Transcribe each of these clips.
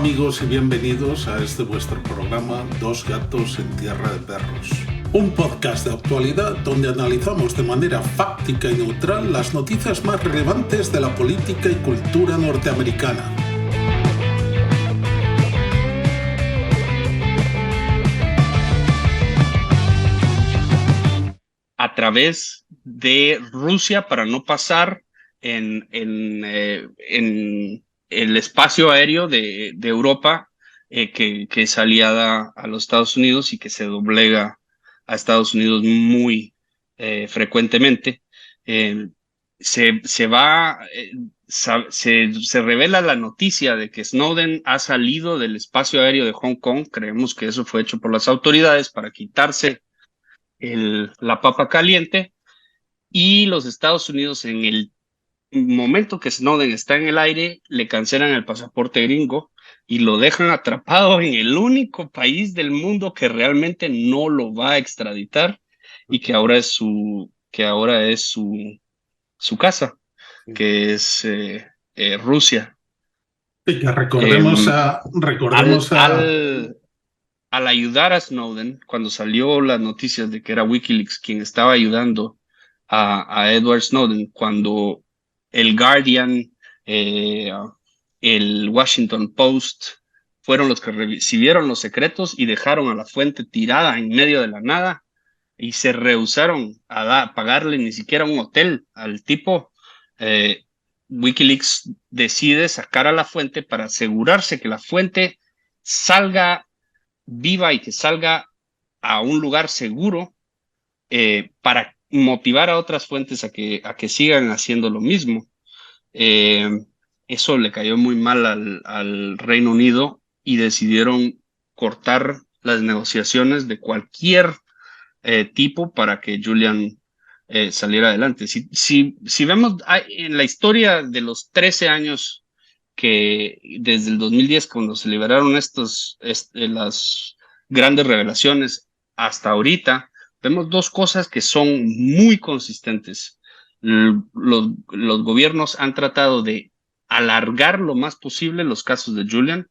amigos y bienvenidos a este vuestro programa Dos gatos en tierra de perros. Un podcast de actualidad donde analizamos de manera fáctica y neutral las noticias más relevantes de la política y cultura norteamericana. A través de Rusia para no pasar en el espacio aéreo de Europa que es aliada a los Estados Unidos y que se doblega a Estados Unidos muy frecuentemente. Se revela la noticia de que Snowden ha salido del espacio aéreo de Hong Kong. Creemos que eso fue hecho por las autoridades para quitarse la papa caliente, y los Estados Unidos, en el momento que Snowden está en el aire, le cancelan el pasaporte gringo y lo dejan atrapado en el único país del mundo que realmente no lo va a extraditar y que ahora es su casa, que es Rusia. Y que recordemos Al ayudar a Snowden, cuando salió las noticias de que era WikiLeaks quien estaba ayudando a Edward Snowden, cuando el Guardian, el Washington Post, fueron los que recibieron los secretos y dejaron a la fuente tirada en medio de la nada y se rehusaron a pagarle ni siquiera un hotel al tipo, WikiLeaks decide sacar a la fuente para asegurarse que la fuente salga viva y que salga a un lugar seguro, para motivar a otras fuentes a que sigan haciendo lo mismo. Eso le cayó muy mal al Reino Unido y decidieron cortar las negociaciones de cualquier tipo para que Julian saliera adelante. Si vemos en la historia de los 13 años que desde el 2010, cuando se liberaron las grandes revelaciones, hasta ahorita, vemos dos cosas que son muy consistentes. Los gobiernos han tratado de alargar lo más posible los casos de Julian,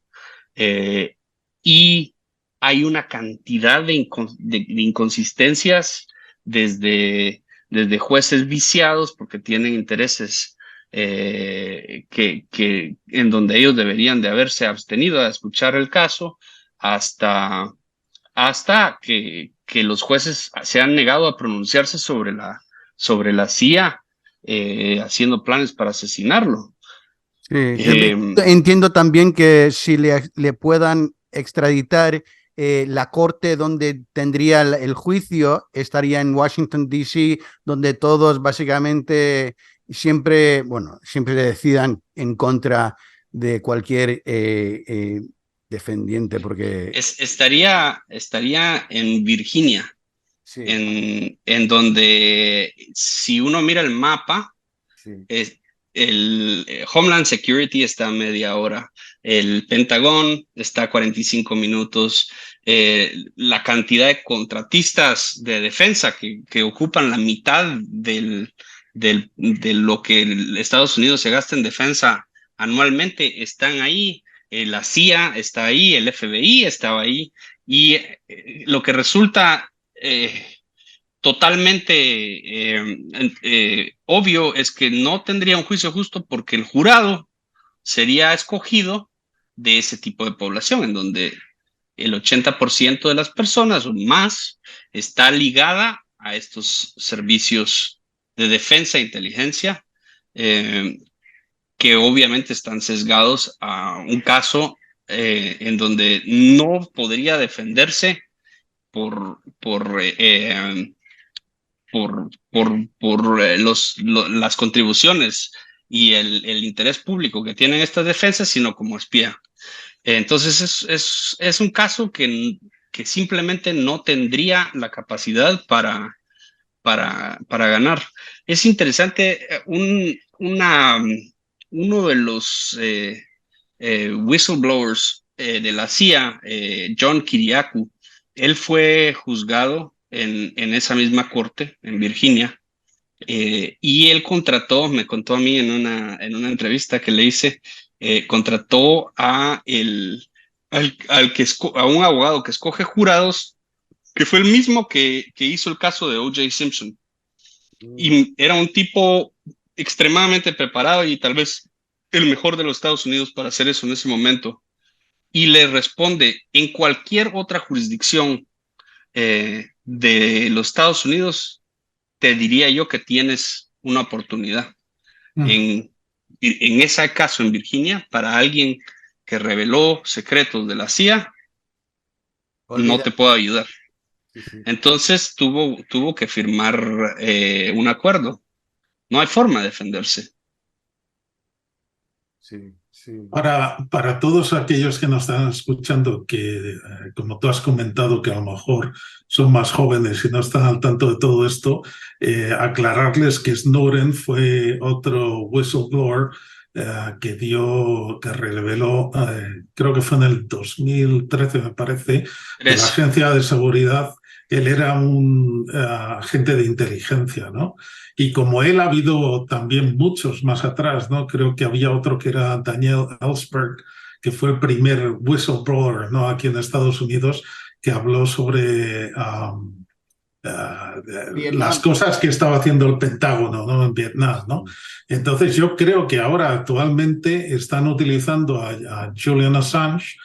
y hay una cantidad de inconsistencias desde jueces viciados porque tienen intereses que en donde ellos deberían de haberse abstenido a escuchar el caso, hasta que los jueces se han negado a pronunciarse sobre la CIA, haciendo planes para asesinarlo. Sí, entiendo también que si le puedan extraditar, la corte donde tendría el juicio estaría en Washington, D.C., donde todos básicamente siempre decidan en contra de cualquier defendiente, porque estaría en Virginia, sí, en donde, si uno mira el mapa, sí. El Homeland Security está a media hora, el Pentagón está a 45 minutos, la cantidad de contratistas de defensa que ocupan la mitad de lo que Estados Unidos se gasta en defensa anualmente están ahí, la CIA está ahí, el FBI estaba ahí, y lo que resulta totalmente obvio es que no tendría un juicio justo, porque el jurado sería escogido de ese tipo de población, en donde el 80% de las personas o más está ligada a estos servicios de defensa e inteligencia, que obviamente están sesgados a un caso en donde no podría defenderse por las contribuciones y el interés público que tienen estas defensas, sino como espía. Entonces es un caso que simplemente no tendría la capacidad para ganar. Es interesante, uno de los whistleblowers de la CIA, John Kiriakou, él fue juzgado en esa misma corte en Virginia, y él me contó a mí en una entrevista que le hice, contrató a un abogado que escoge jurados, que fue el mismo que hizo el caso de O.J. Simpson. Y era un tipo extremadamente preparado y tal vez el mejor de los Estados Unidos para hacer eso en ese momento. Y le responde, en cualquier otra jurisdicción de los Estados Unidos, te diría yo que tienes una oportunidad. En ese caso, en Virginia, para alguien que reveló secretos de la CIA, no te puedo ayudar. Sí. Entonces tuvo que firmar un acuerdo. No hay forma de defenderse. Sí. Para todos aquellos que nos están escuchando, que como tú has comentado, que a lo mejor son más jóvenes y no están al tanto de todo esto, aclararles que Snowden fue otro whistleblower que reveló, creo que fue en el 2013, me parece, de la Agencia de Seguridad. Él era un agente de inteligencia, ¿no? Y como él ha habido también muchos más atrás, ¿no? Creo que había otro que era Daniel Ellsberg, que fue el primer whistleblower, ¿no? Aquí en Estados Unidos, que habló sobre las cosas que estaba haciendo el Pentágono, ¿no? En Vietnam, ¿no? Entonces yo creo que ahora actualmente están utilizando a Julian Assange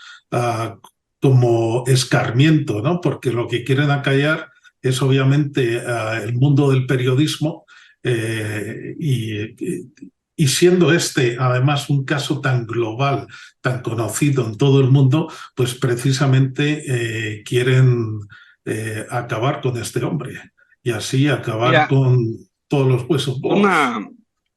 como escarmiento, ¿no? Porque lo que quieren acallar es obviamente el mundo del periodismo y siendo este además un caso tan global, tan conocido en todo el mundo, pues precisamente quieren acabar con este hombre y así acabar con todos los huesos.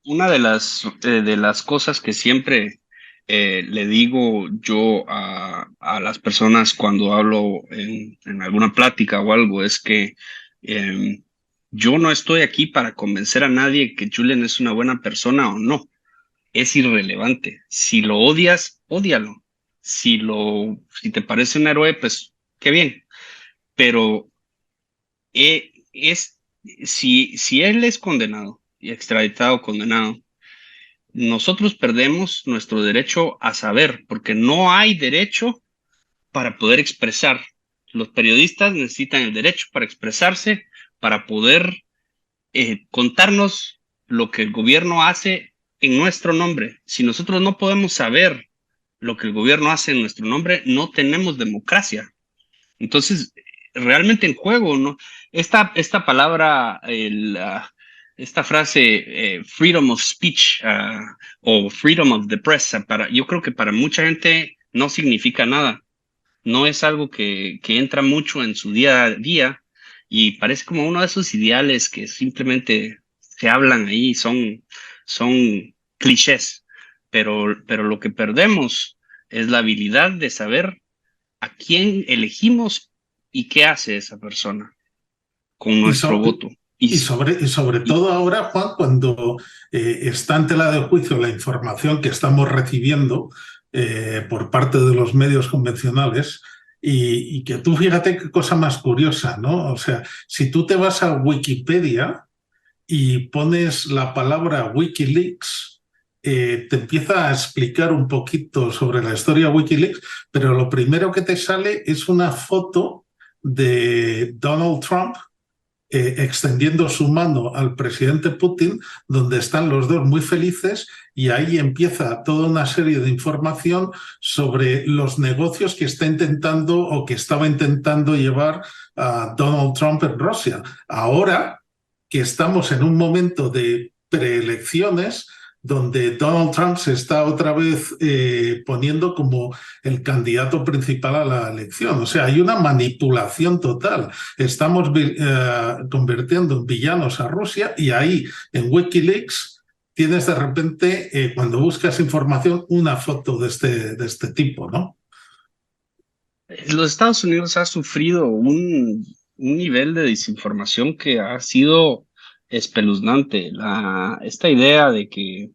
Una de las cosas que siempre le digo yo a las personas cuando hablo en alguna plática o algo es que yo no estoy aquí para convencer a nadie que Julian es una buena persona o no. Es irrelevante. Si lo odias, ódialo. Si te parece un héroe, pues qué bien. Pero si él es condenado y extraditado, condenado, nosotros perdemos nuestro derecho a saber, porque no hay derecho para poder expresar. Los periodistas necesitan el derecho para expresarse, para poder contarnos lo que el gobierno hace en nuestro nombre. Si nosotros no podemos saber lo que el gobierno hace en nuestro nombre, no tenemos democracia. Entonces, realmente en juego, ¿no? Esta palabra, esta frase, freedom of speech o freedom of the press, yo creo que para mucha gente no significa nada. No es algo que entra mucho en su día a día y parece como uno de esos ideales que simplemente se hablan ahí, son clichés, pero lo que perdemos es la habilidad de saber a quién elegimos y qué hace esa persona con nuestro voto. Y sobre todo ahora, Juan, cuando está en tela de juicio la información que estamos recibiendo por parte de los medios convencionales y que tú fíjate qué cosa más curiosa, ¿no? O sea, si tú te vas a Wikipedia y pones la palabra Wikileaks, te empieza a explicar un poquito sobre la historia de Wikileaks, pero lo primero que te sale es una foto de Donald Trump extendiendo su mano al presidente Putin, donde están los dos muy felices y ahí empieza toda una serie de información sobre los negocios que está intentando o que estaba intentando llevar a Donald Trump en Rusia. Ahora que estamos en un momento de preelecciones, donde Donald Trump se está otra vez poniendo como el candidato principal a la elección. O sea, hay una manipulación total. Estamos convirtiendo en villanos a Rusia y ahí en Wikileaks tienes de repente, cuando buscas información, una foto de este tipo, ¿no? Los Estados Unidos ha sufrido un nivel de desinformación que ha sido espeluznante. Esta idea de que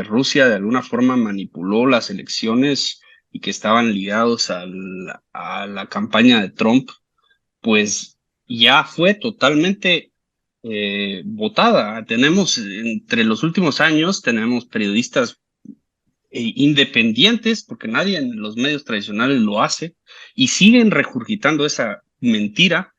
Rusia de alguna forma manipuló las elecciones y que estaban ligados a la campaña de Trump, pues ya fue totalmente votada. Entre los últimos años, tenemos periodistas independientes, porque nadie en los medios tradicionales lo hace, y siguen regurgitando esa mentira,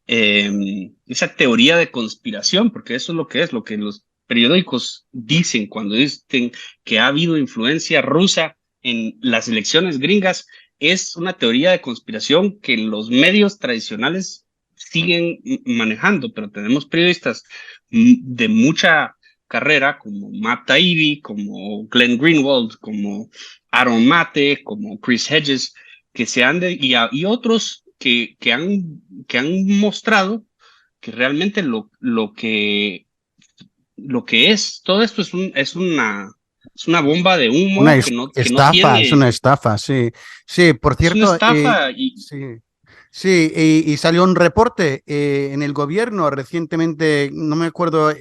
esa teoría de conspiración, porque eso es lo que los periódicos dicen cuando dicen que ha habido influencia rusa en las elecciones gringas. Es una teoría de conspiración que los medios tradicionales siguen manejando, pero tenemos periodistas de mucha carrera, como Matt Taibbi, como Glenn Greenwald, como Aaron Mate, como Chris Hedges, que se han y otros que han mostrado que realmente lo que es todo esto es una bomba de humo que no estafa, es tiene, una estafa, sí. Sí, por es una cierto, estafa y sí. Sí, y salió un reporte en el gobierno recientemente, no me acuerdo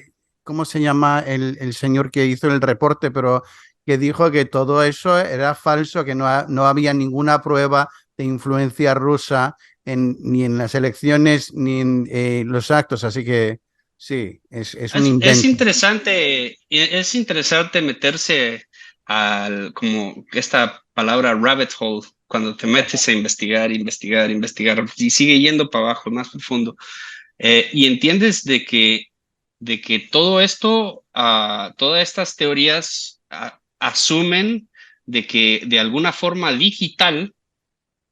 cómo se llama el señor que hizo el reporte, pero que dijo que todo eso era falso, que no había ninguna prueba de influencia rusa ni en las elecciones ni en los actos, así que sí, es un invento. es interesante meterse como esta palabra rabbit hole, cuando te metes a investigar, investigar, investigar, y sigue yendo para abajo, más profundo, y entiendes de que todo esto, todas estas teorías asumen de que de alguna forma digital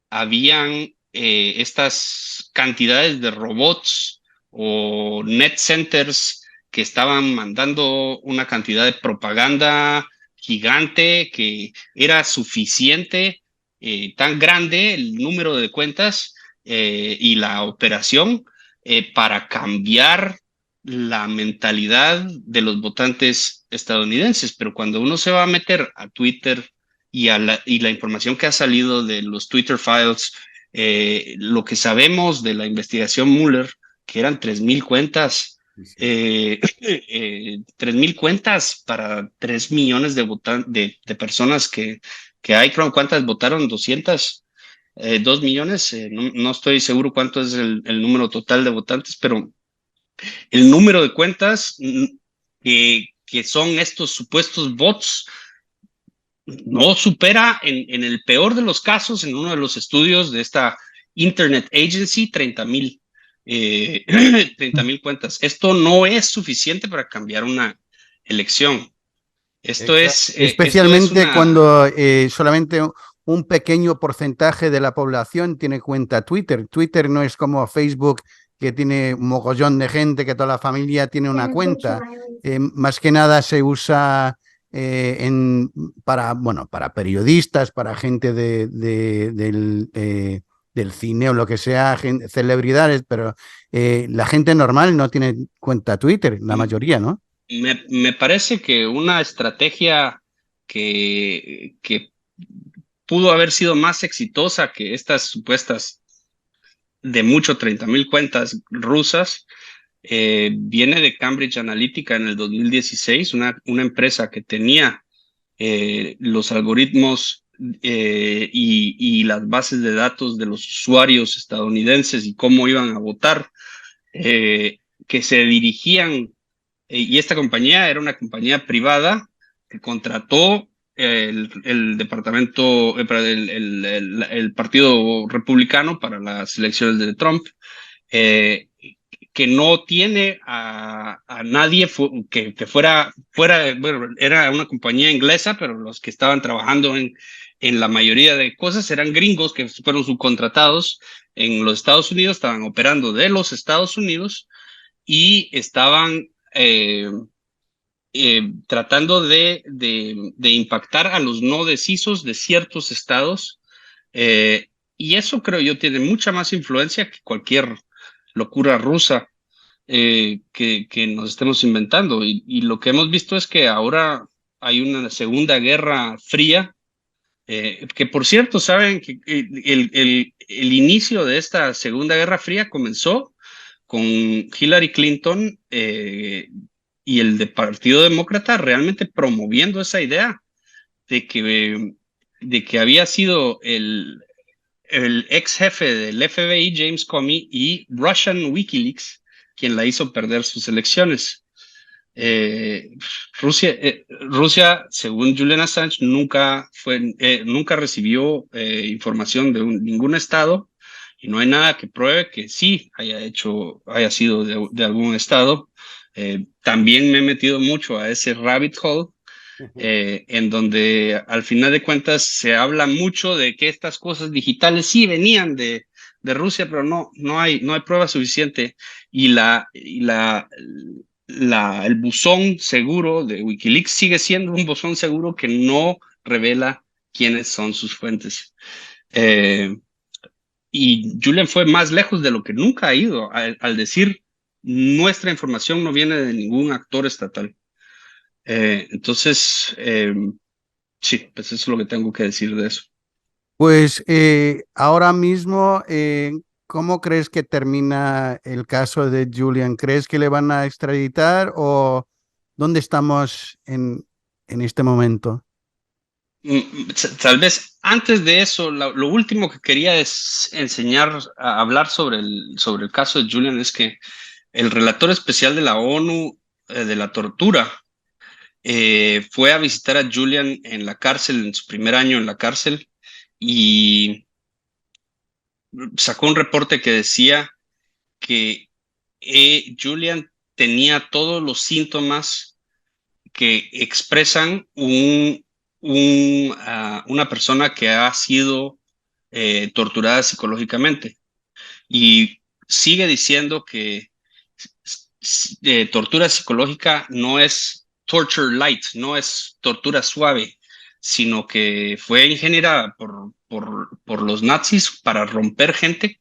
habían estas cantidades de robots o net centers que estaban mandando una cantidad de propaganda gigante que era suficiente, tan grande el número de cuentas y la operación para cambiar la mentalidad de los votantes estadounidenses. Pero cuando uno se va a meter a Twitter y la información que ha salido de los Twitter files, lo que sabemos de la investigación Mueller, que eran 3,000 cuentas, 3,000 cuentas para 3 millones de personas que hay. ¿Cuántas votaron? 2 millones. No estoy seguro cuánto es el número total de votantes, pero el número de cuentas que son estos supuestos bots no supera en el peor de los casos, en uno de los estudios de esta Internet Agency, 30,000 30,000 cuentas. Esto no es suficiente para cambiar una elección. Esto es Especialmente una... cuando solamente un pequeño porcentaje de la población tiene cuenta Twitter. Twitter no es como Facebook, que tiene un mogollón de gente, que toda la familia tiene una cuenta. Más que nada se usa para periodistas, para gente del cine o lo que sea, celebridades, pero la gente normal no tiene cuenta Twitter, la mayoría, ¿no? Me parece que una estrategia que pudo haber sido más exitosa que estas supuestas de mucho 30,000 cuentas rusas, viene de Cambridge Analytica en el 2016, una empresa que tenía los algoritmos y las bases de datos de los usuarios estadounidenses y cómo iban a votar, que se dirigían, y esta compañía era una compañía privada que contrató el departamento, el Partido Republicano para las elecciones de Trump, que no tiene a nadie que fuera, bueno, era una compañía inglesa, pero los que estaban trabajando en la mayoría de cosas eran gringos que fueron subcontratados en los Estados Unidos, estaban operando de los Estados Unidos y estaban tratando de impactar a los no decisos de ciertos estados. Y eso creo yo tiene mucha más influencia que cualquier locura rusa que nos estemos inventando. Y lo que hemos visto es que ahora hay una segunda guerra fría, que por cierto, saben que el inicio de esta segunda guerra fría comenzó con Hillary Clinton y el de Partido Demócrata realmente promoviendo esa idea de que había sido el ex jefe del FBI, James Comey, y Russian WikiLeaks, quien la hizo perder sus elecciones. Rusia, según Julian Assange, nunca recibió información de ningún estado, y no hay nada que pruebe que sí haya sido de algún estado. También me he metido mucho a ese rabbit hole, en donde al final de cuentas se habla mucho de que estas cosas digitales sí venían de Rusia, pero no hay prueba suficiente. El buzón seguro de Wikileaks sigue siendo un buzón seguro que no revela quiénes son sus fuentes. Y Julian fue más lejos de lo que nunca ha ido al decir: nuestra información no viene de ningún actor estatal. Entonces, sí, pues eso es lo que tengo que decir de eso. Pues ahora mismo, ¿cómo crees que termina el caso de Julian? ¿Crees que le van a extraditar o dónde estamos en este momento? Tal vez antes de eso, lo último que quería es hablar sobre el caso de Julian, es que el relator especial de la ONU de la tortura fue a visitar a Julian en la cárcel, en su primer año en la cárcel, y sacó un reporte que decía que Julian tenía todos los síntomas que expresan una persona que ha sido torturada psicológicamente. Y sigue diciendo que tortura psicológica no es torture light, no es tortura suave, sino que fue ingenierada por los nazis para romper gente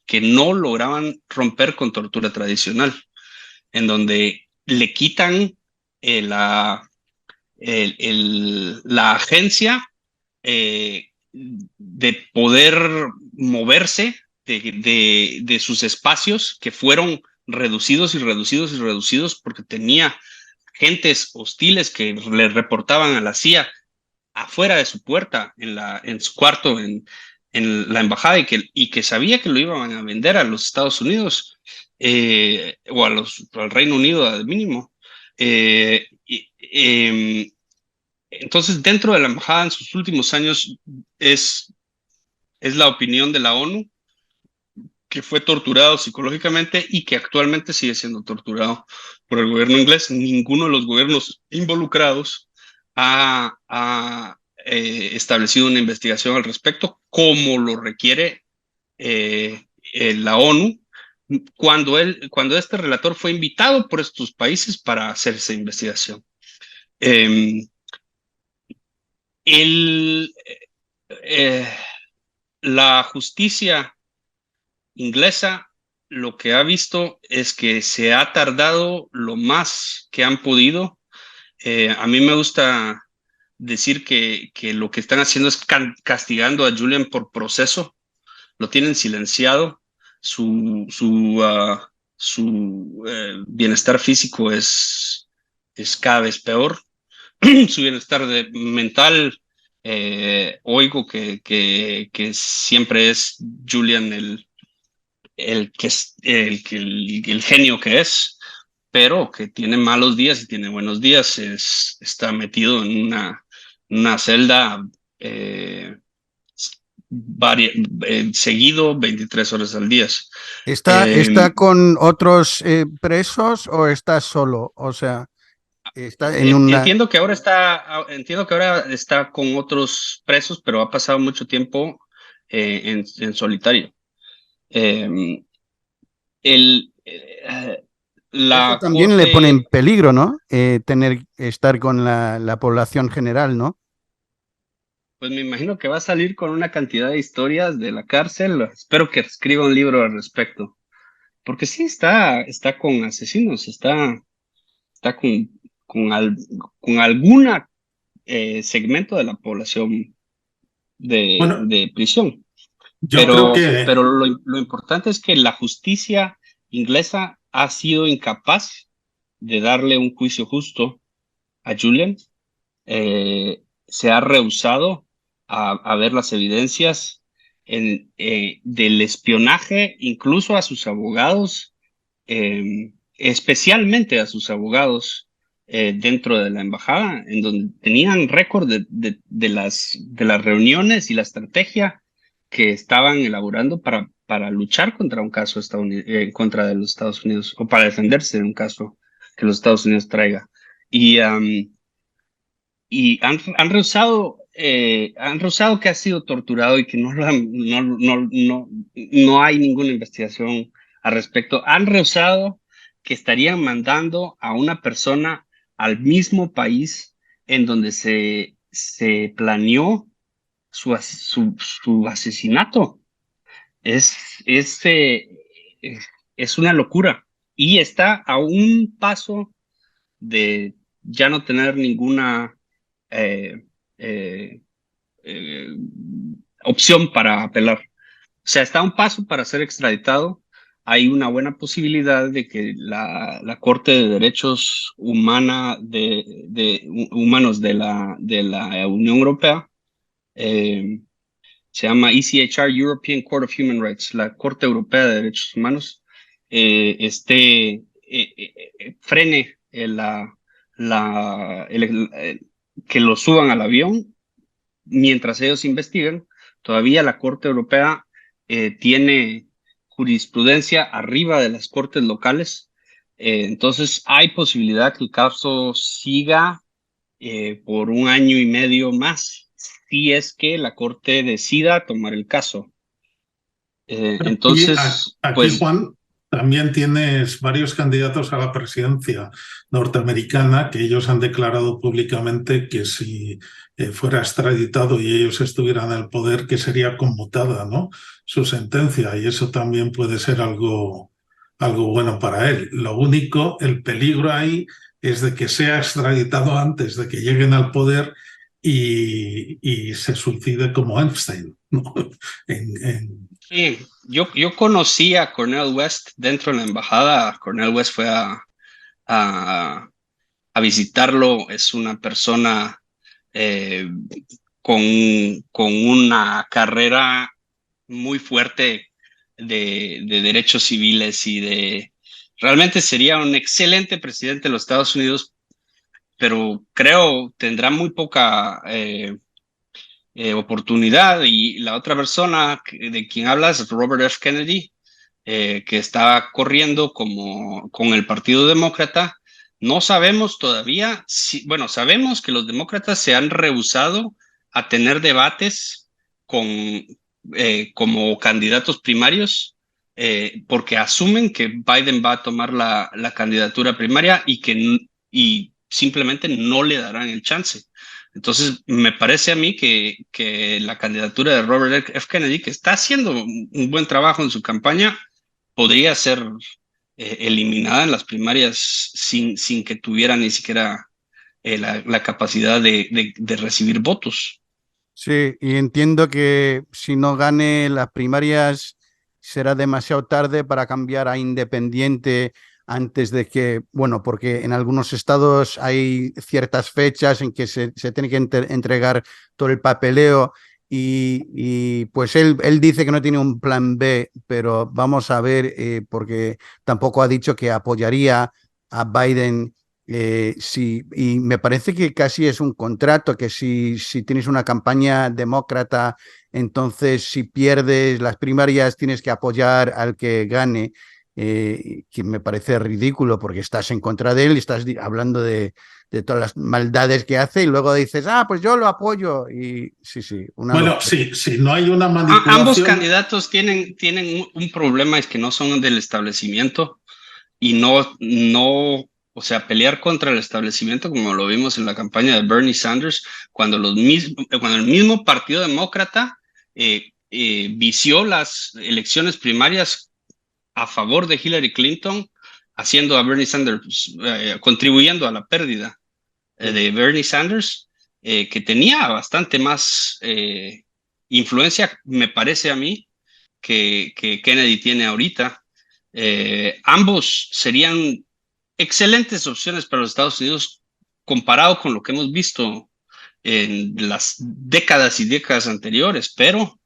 que no lograban romper con tortura tradicional, en donde le quitan la agencia de poder moverse de sus espacios, que fueron reducidos y reducidos y reducidos porque tenía gentes hostiles que le reportaban a la CIA afuera de su puerta, en su cuarto, en la embajada, y que sabía que lo iban a vender a los Estados Unidos, o al Reino Unido al mínimo. Entonces, dentro de la embajada en sus últimos años, es la opinión de la ONU que fue torturado psicológicamente y que actualmente sigue siendo torturado por el gobierno inglés. Ninguno de los gobiernos involucrados ha establecido una investigación al respecto, como lo requiere la ONU, cuando este relator fue invitado por estos países para hacer esa investigación. La justicia inglesa lo que ha visto es que se ha tardado lo más que han podido. A mí me gusta decir que lo que están haciendo es castigando a Julian por proceso. Lo tienen silenciado. Su bienestar físico es cada vez peor. Su bienestar mental, oigo que siempre es Julian el genio que es, pero que tiene malos días y tiene buenos días. Está metido en una celda seguido 23 horas al día. ¿Está con otros presos o está solo? O sea, está en una... Entiendo que ahora está con otros presos, pero ha pasado mucho tiempo en solitario. Eso La también le pone en corte, peligro, ¿no? Estar con la población general, ¿no? pues me imagino que va a salir con una cantidad de historias de la cárcel. Espero que escriba un libro al respecto, porque sí está con asesinos, está con alguna segmento de la población Bueno, de prisión. yo creo que Pero lo importante es que la justicia inglesa ha sido incapaz de darle un juicio justo a Julian. Se ha rehusado a ver las evidencias del espionaje, incluso a sus abogados, especialmente a sus abogados, dentro de la embajada, en donde tenían récord de las reuniones y la estrategia que estaban elaborando para luchar contra un caso en contra de los Estados Unidos, o para defenderse de un caso que los Estados Unidos traiga. Y han rehusado que ha sido torturado y que no hay ninguna investigación al respecto. Han rehusado que estarían mandando a una persona al mismo país en donde se planeó su asesinato. Es, es, eh, es una locura. Y está a un paso de ya no tener ninguna eh, eh, eh, opción para apelar. O sea, está a un paso para ser extraditado. Hay una buena posibilidad de que la Corte de Derechos Humanos de la Unión Europea, se llama ECHR, European Court of Human Rights, la Corte Europea de Derechos Humanos, frene que lo suban al avión mientras ellos investigan. Todavía la Corte Europea tiene jurisprudencia arriba de las cortes locales. Entonces hay posibilidad que el caso siga por 1 año y medio más, si es que la Corte decida tomar el caso. Y Entonces, aquí, pues, Juan, también tienes varios candidatos a la presidencia norteamericana que ellos han declarado públicamente que si fuera extraditado y ellos estuvieran en el poder, que sería conmutada, ¿no?, su sentencia, y eso también puede ser algo bueno para él. Lo único, el peligro ahí es de que sea extraditado antes de que lleguen al poder y se suicide como Epstein, ¿no? sí, yo conocí a Cornel West dentro de la embajada. Cornel West fue a, a visitarlo. Es una persona eh, con, con una carrera muy fuerte de derechos civiles realmente sería un excelente presidente de los Estados Unidos, pero creo tendrá muy poca oportunidad. Y la otra persona de quien hablas es Robert F. Kennedy, que estaba corriendo con el Partido Demócrata. No sabemos todavía bueno, sabemos que los demócratas se han rehusado a tener debates como candidatos primarios, porque asumen que Biden va a tomar la candidatura primaria y simplemente no le darán el chance. Entonces, me parece a mí que la candidatura de Robert F. Kennedy, que está haciendo un buen trabajo en su campaña, podría ser eliminada en las primarias sin que tuviera ni siquiera la capacidad de recibir votos. Sí, y entiendo que si no gane las primarias será demasiado tarde para cambiar a independiente antes de que, bueno, porque en algunos estados hay ciertas fechas en que se tiene que entregar todo el papeleo pues él dice que no tiene un plan B, pero vamos a ver, porque tampoco ha dicho que apoyaría a Biden. Sí, y me parece que casi es un contrato, que si tienes una campaña demócrata, entonces si pierdes las primarias tienes que apoyar al que gane, que me parece ridículo porque estás en contra de él y estás hablando de todas las maldades que hace y luego dices, pues yo lo apoyo. Y sí, Bueno, sí, no hay una Ambos manipulación. candidatos tienen un problema, es que no son del establecimiento y o sea, pelear contra el establecimiento, como lo vimos en la campaña de Bernie Sanders, cuando el mismo Partido Demócrata vició las elecciones primarias a favor de Hillary Clinton, haciendo a Bernie Sanders, contribuyendo a la pérdida de Bernie Sanders, que tenía bastante más influencia, me parece a mí, que Kennedy tiene ahorita. Ambos serían excelentes opciones para los Estados Unidos comparado con lo que hemos visto en las décadas y décadas anteriores, pero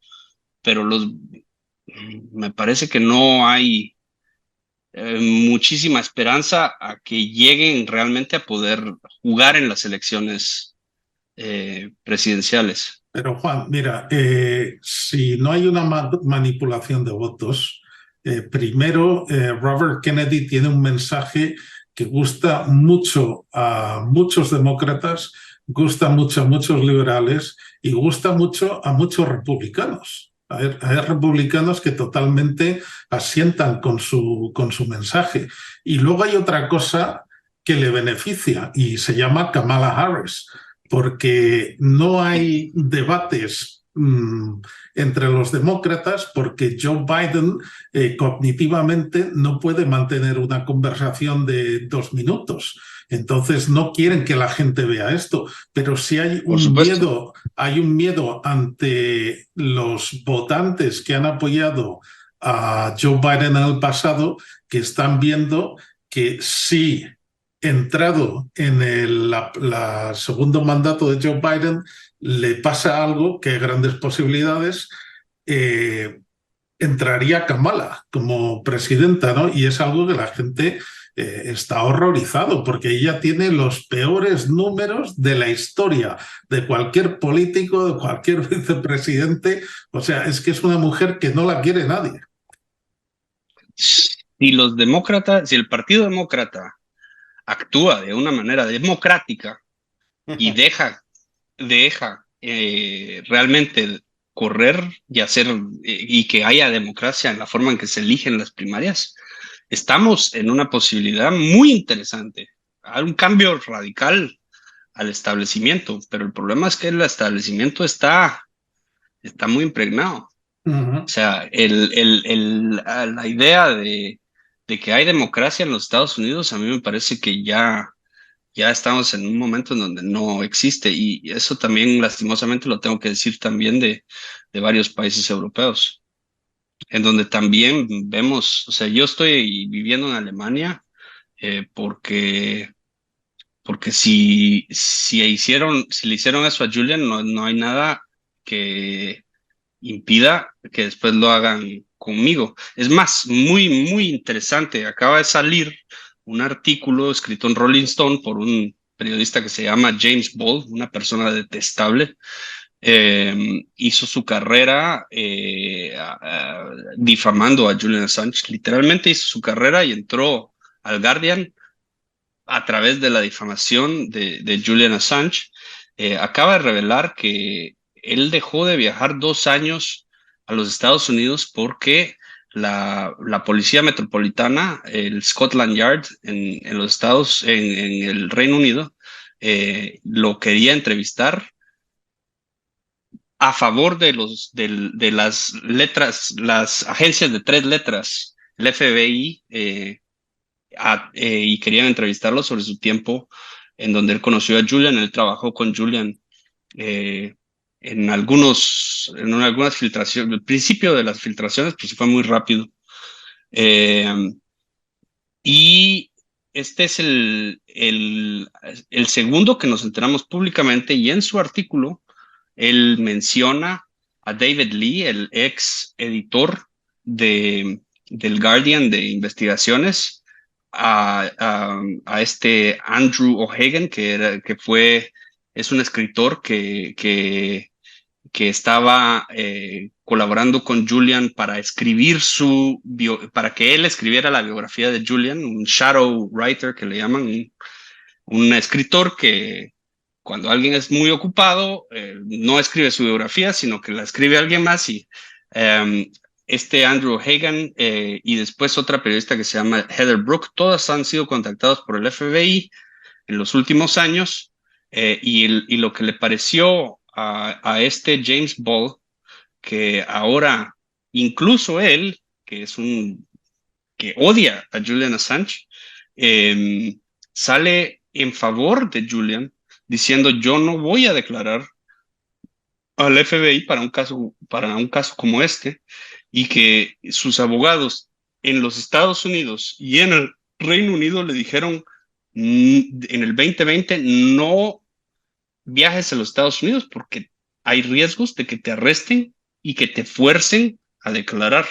me parece que no hay muchísima esperanza a que lleguen realmente a poder jugar en las elecciones presidenciales. Pero Juan, mira, si no hay una manipulación de votos, primero Robert Kennedy tiene un mensaje que gusta mucho a muchos demócratas, gusta mucho a muchos liberales y gusta mucho a muchos republicanos. Hay republicanos que totalmente asientan con su mensaje. Y luego hay otra cosa que le beneficia y se llama Kamala Harris, porque no hay debates entre los demócratas, porque Joe Biden cognitivamente no puede mantener una conversación de 2 minutos. Entonces no quieren que la gente vea esto, pero sí Por supuesto. hay un miedo ante los votantes que han apoyado a Joe Biden en el pasado, que están viendo que sí entrado en el segundo mandato de Joe Biden, le pasa algo que hay grandes posibilidades, entraría Kamala como presidenta, ¿no? Y es algo que la gente está horrorizado, porque ella tiene los peores números de la historia de cualquier político, de cualquier vicepresidente. O sea, es que es una mujer que no la quiere nadie. Si los demócratas, si el Partido Demócrata actúa de una manera democrática y deja realmente correr y hacer y que haya democracia en la forma en que se eligen las primarias, estamos en una posibilidad muy interesante. Hay un cambio radical al establecimiento, pero el problema es que el establecimiento está muy impregnado. O sea, la idea de que hay democracia en los Estados Unidos, a mí me parece que ya estamos en un momento en donde no existe, y eso también lastimosamente lo tengo que decir también de varios países europeos, en donde también vemos, o sea, yo estoy viviendo en Alemania porque si le hicieron eso a Julian, no hay nada que impida que después lo hagan conmigo. Es más, muy interesante. Acaba de salir un artículo escrito en Rolling Stone por un periodista que se llama James Ball, una persona detestable. Hizo su carrera difamando a Julian Assange. Literalmente hizo su carrera y entró al Guardian a través de la difamación de Julian Assange. Acaba de revelar que él dejó de viajar 2 años a los Estados Unidos porque la policía metropolitana, el Scotland Yard en los en el Reino Unido, lo quería entrevistar a favor de las letras, las agencias de 3 letras, el FBI, y querían entrevistarlo sobre su tiempo en donde él conoció a Julian. Él trabajó con Julian eh, en algunas filtraciones. El principio de las filtraciones pues fue muy rápido. Y este es el segundo que nos enteramos públicamente, y en su artículo él menciona a David Lee, el ex editor del Guardian de investigaciones, a este Andrew O'Hagan, es un escritor que estaba colaborando con Julian para que él escribiera la biografía de Julian, un shadow writer que le llaman, un escritor que cuando alguien es muy ocupado, no escribe su biografía, sino que la escribe alguien más. Y este Andrew Hagan y después otra periodista que se llama Heather Brook, todas han sido contactados por el FBI en los últimos años, y lo que le pareció a este James Ball, que ahora incluso él, que odia a Julian Assange, sale en favor de Julian, diciendo: yo no voy a declarar al FBI para un caso como este, y que sus abogados en los Estados Unidos y en el Reino Unido le dijeron en el 2020: no viajes a los Estados Unidos porque hay riesgos de que te arresten y que te fuercen a declarar.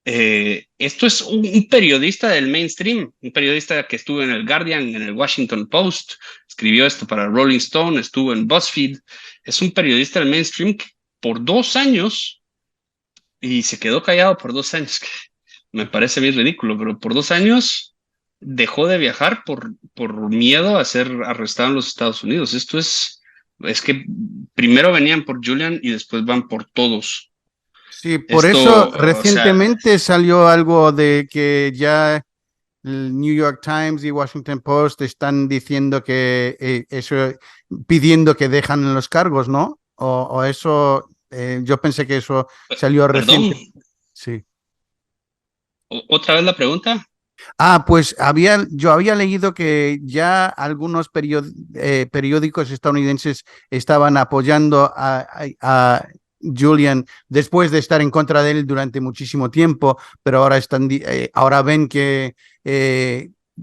Esto es un periodista del mainstream, un periodista que estuvo en el Guardian, en el Washington Post, escribió esto para Rolling Stone, estuvo en BuzzFeed. Es un periodista del mainstream que por 2 años, y se quedó callado por 2 años, que me parece bien ridículo, pero por 2 años dejó de viajar por miedo a ser arrestado en los Estados Unidos. Es que primero venían por Julian y después van por todos. Sí, por eso Esto, o sea, recientemente salió algo de que ya el New York Times y Washington Post están diciendo que eso, pidiendo que dejan los cargos, ¿no? O eso, yo pensé que eso salió perdón, reciente. Sí. otra vez la pregunta. Pues yo había leído que ya algunos periódicos estadounidenses estaban apoyando a Julian después de estar en contra de él durante muchísimo tiempo, pero ahora ven que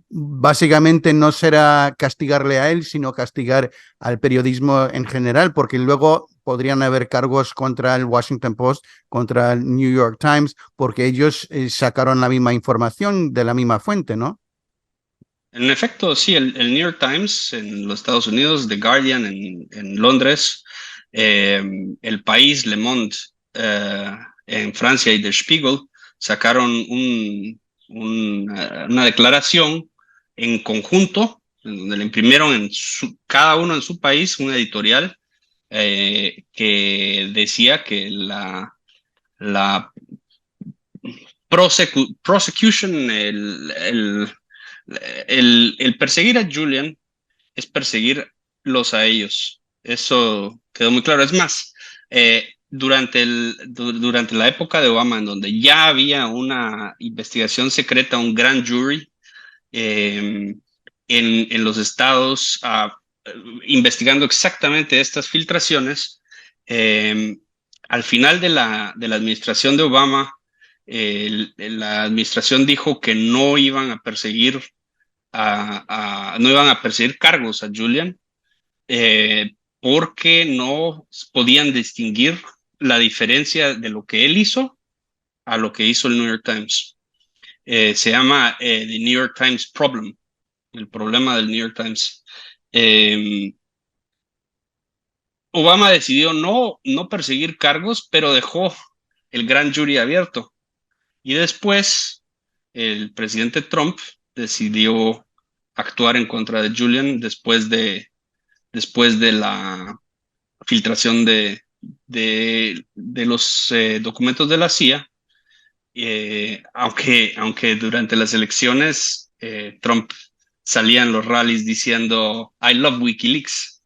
básicamente no será castigarle a él, sino castigar al periodismo en general, porque luego podrían haber cargos contra el Washington Post, contra el New York Times, porque ellos sacaron la misma información de la misma fuente, ¿no? En efecto, sí, el New York Times en los Estados Unidos, The Guardian en Londres, El País, Le Monde en Francia y Der Spiegel sacaron una declaración en conjunto, en donde le imprimieron cada uno en su país un editorial que decía que la prosecution, el perseguir a Julian es perseguirlos a ellos. Eso quedó muy claro. Es más, durante la época de Obama, en donde ya había una investigación secreta, un grand jury eh, en los estados investigando exactamente estas filtraciones, eh, al final de la administración de Obama, la administración dijo que no iban a perseguir no iban a perseguir cargos a Julian porque no podían distinguir la diferencia de lo que él hizo a lo que hizo el New York Times. Se llama The New York Times Problem, el problema del New York Times. Obama decidió no perseguir cargos, pero dejó el grand jury abierto. Y después el presidente Trump decidió actuar en contra de Julian después de la filtración de los documentos de la CIA, aunque durante las elecciones Trump salía en los rallies diciendo I love WikiLeaks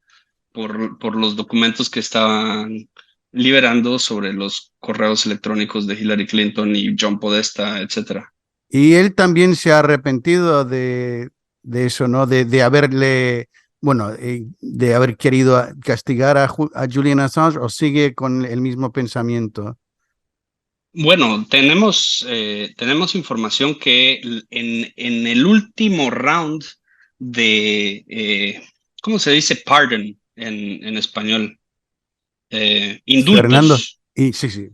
por los documentos que estaban liberando sobre los correos electrónicos de Hillary Clinton y John Podesta, etcétera. Y él también se ha arrepentido de eso, ¿no? De haberle, bueno, de haber querido castigar a Julian Assange, o sigue con el mismo pensamiento. Bueno, tenemos información que en el último round ¿cómo se dice pardon en español? Fernando, Indultos. y sí, sí.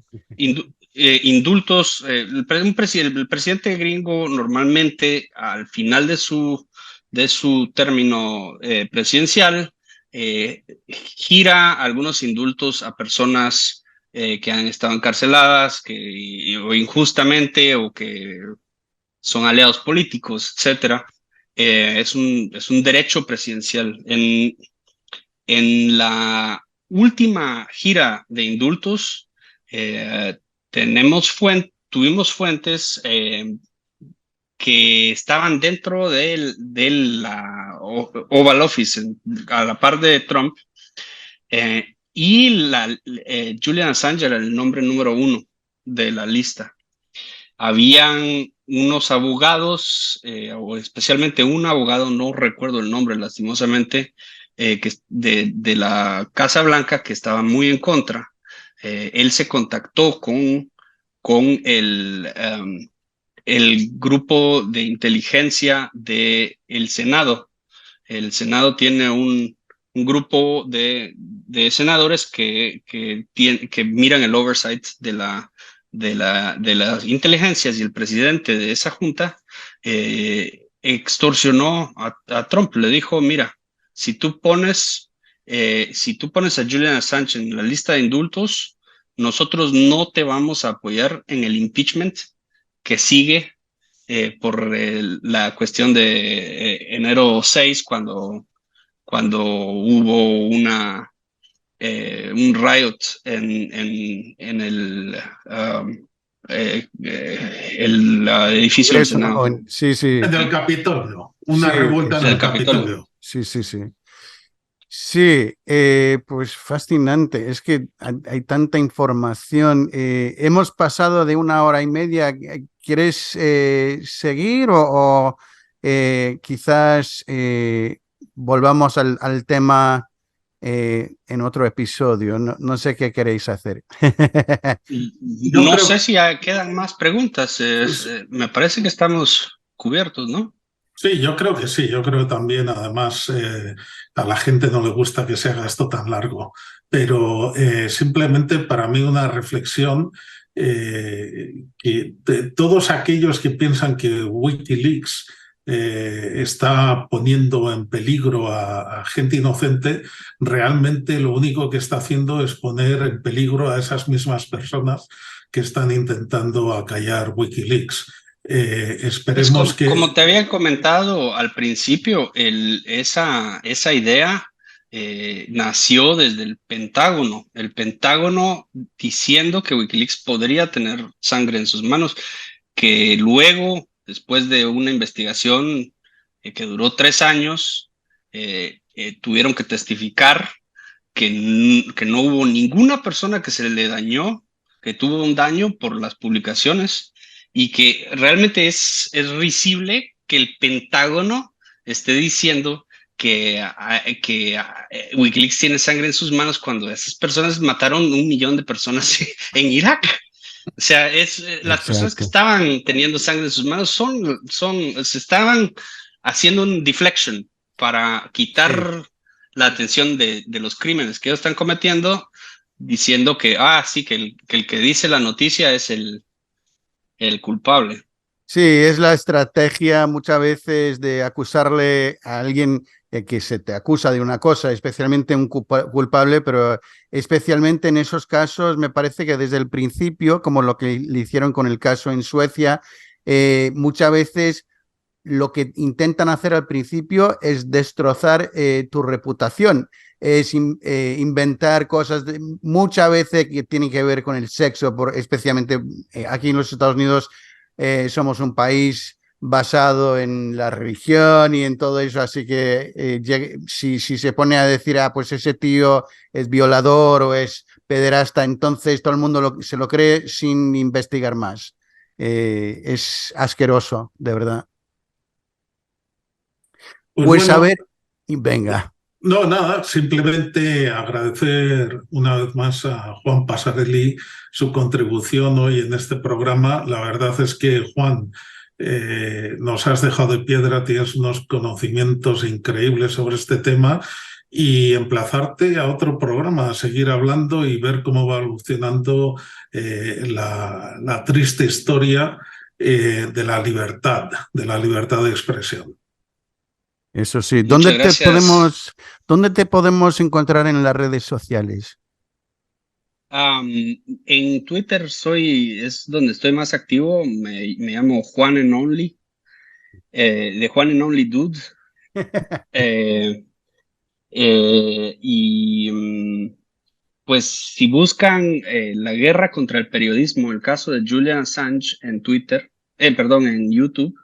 Indultos. El presidente gringo normalmente al final de su término presidencial gira algunos indultos a personas que han estado encarceladas o injustamente o que son aliados políticos, etcétera. Es un derecho presidencial. En la última gira de indultos, eh, tuvimos fuentes que estaban dentro de la Oval Office, a la par de Trump, y Julian Assange era el nombre número 1 de la lista. Habían unos abogados, o especialmente un abogado, no recuerdo el nombre lastimosamente, de la Casa Blanca que estaba muy en contra. Él se contactó con el grupo de inteligencia del Senado. El Senado tiene un grupo de senadores que miran el oversight de las inteligencias y el presidente de esa junta extorsionó a Trump. Le dijo, mira, si tú pones a Julian Assange en la lista de indultos, nosotros no te vamos a apoyar en el impeachment que sigue por la cuestión de enero 6, cuando hubo un riot en el edificio del Senado. Sí, sí. Del Capitolio, una revuelta en el Capitolio. Sí, sí, sí. Sí, pues fascinante. Es que hay tanta información. Hemos pasado de 1 hora y media. ¿Quieres seguir o quizás volvamos al tema en otro episodio? No sé qué queréis hacer. No sé si quedan más preguntas. Me parece que estamos cubiertos, ¿no? Sí, yo creo que sí, yo creo también, además, a la gente no le gusta que se haga esto tan largo, pero simplemente para mí una reflexión que de todos aquellos que piensan que Wikileaks está poniendo en peligro a gente inocente, realmente lo único que está haciendo es poner en peligro a esas mismas personas que están intentando acallar Wikileaks. Esperemos que... Como te había comentado al principio, esa idea nació desde el Pentágono diciendo que Wikileaks podría tener sangre en sus manos, que luego, después de una investigación que duró 3 años, tuvieron que testificar que no hubo ninguna persona que se le dañó, que tuvo un daño por las publicaciones, y que realmente es risible que el Pentágono esté diciendo que Wikileaks tiene sangre en sus manos cuando esas personas mataron 1 millón de personas en Irak. O sea, las personas que estaban teniendo sangre en sus manos se estaban haciendo un deflection para quitar la atención de los crímenes que ellos están cometiendo, diciendo que el que dice la noticia es el culpable. Sí, es la estrategia muchas veces de acusarle a alguien que se te acusa de una cosa, especialmente un culpable, pero especialmente en esos casos me parece que desde el principio, como lo que le hicieron con el caso en Suecia, muchas veces lo que intentan hacer al principio es destrozar tu reputación, es inventar cosas muchas veces que tienen que ver con el sexo, especialmente aquí en los Estados Unidos. Somos un país basado en la religión y en todo eso, así que si se pone a decir, pues ese tío es violador o es pederasta, entonces todo el mundo se lo cree sin investigar más. Es asqueroso, de verdad. Pues bueno, a ver, venga. No, nada, simplemente agradecer una vez más a Juan Pasarelli su contribución hoy en este programa. La verdad es que, Juan, nos has dejado de piedra, tienes unos conocimientos increíbles sobre este tema y emplazarte a otro programa, a seguir hablando y ver cómo va evolucionando la triste historia de la libertad de expresión. Eso sí. ¿Dónde te podemos encontrar en las redes sociales? En Twitter es donde estoy más activo. Me llamo Juan and Only, de Juan and Only Dude. Pues si buscan la guerra contra el periodismo, el caso de Julian Assange en en YouTube,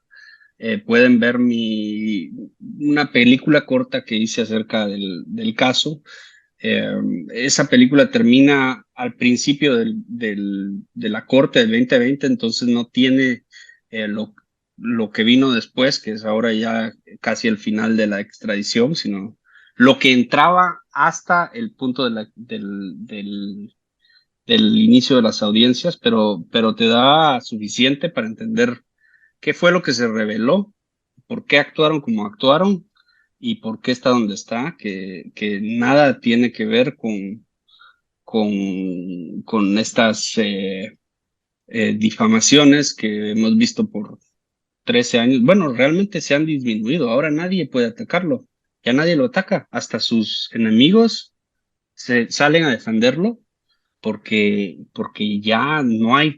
pueden ver una película corta que hice acerca del caso. Esa película termina al principio de la corte del 2020, entonces no tiene lo que vino después, que es ahora ya casi el final de la extradición, sino lo que entraba hasta el punto del inicio de las audiencias, pero te da suficiente para entender qué fue lo que se reveló, por qué actuaron como actuaron y por qué está donde está, que nada tiene que ver con estas difamaciones que hemos visto por 13 años, bueno, realmente se han disminuido. Ahora nadie puede atacarlo, ya nadie lo ataca, hasta sus enemigos se salen a defenderlo porque ya no hay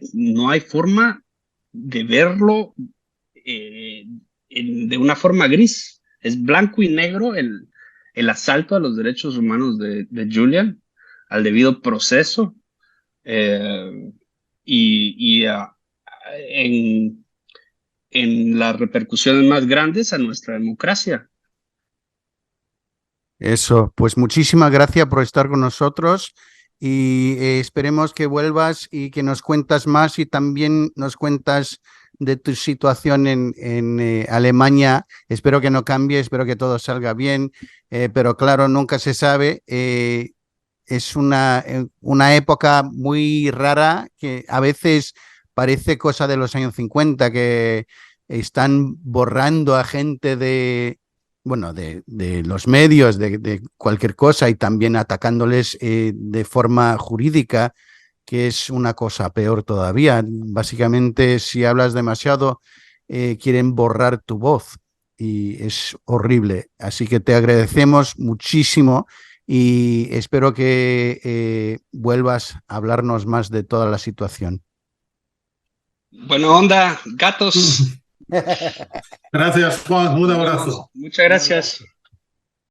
forma de verlo de una forma gris. Es blanco y negro el asalto a los derechos humanos de Julian, al debido proceso, y en las repercusiones más grandes a nuestra democracia. Eso, pues muchísimas gracias por estar con nosotros y esperemos que vuelvas y que nos cuentas más y también nos cuentas de tu situación en Alemania. Espero que no cambie, espero que todo salga bien, pero claro, nunca se sabe. Es una época muy rara que a veces parece cosa de los años 50, que están borrando a gente de los medios, de cualquier cosa y también atacándoles de forma jurídica, que es una cosa peor todavía. Básicamente, si hablas demasiado, quieren borrar tu voz y es horrible. Así que te agradecemos muchísimo y espero que vuelvas a hablarnos más de toda la situación. Buena onda, gatos. Gracias, Juan. Un abrazo. Muchas gracias.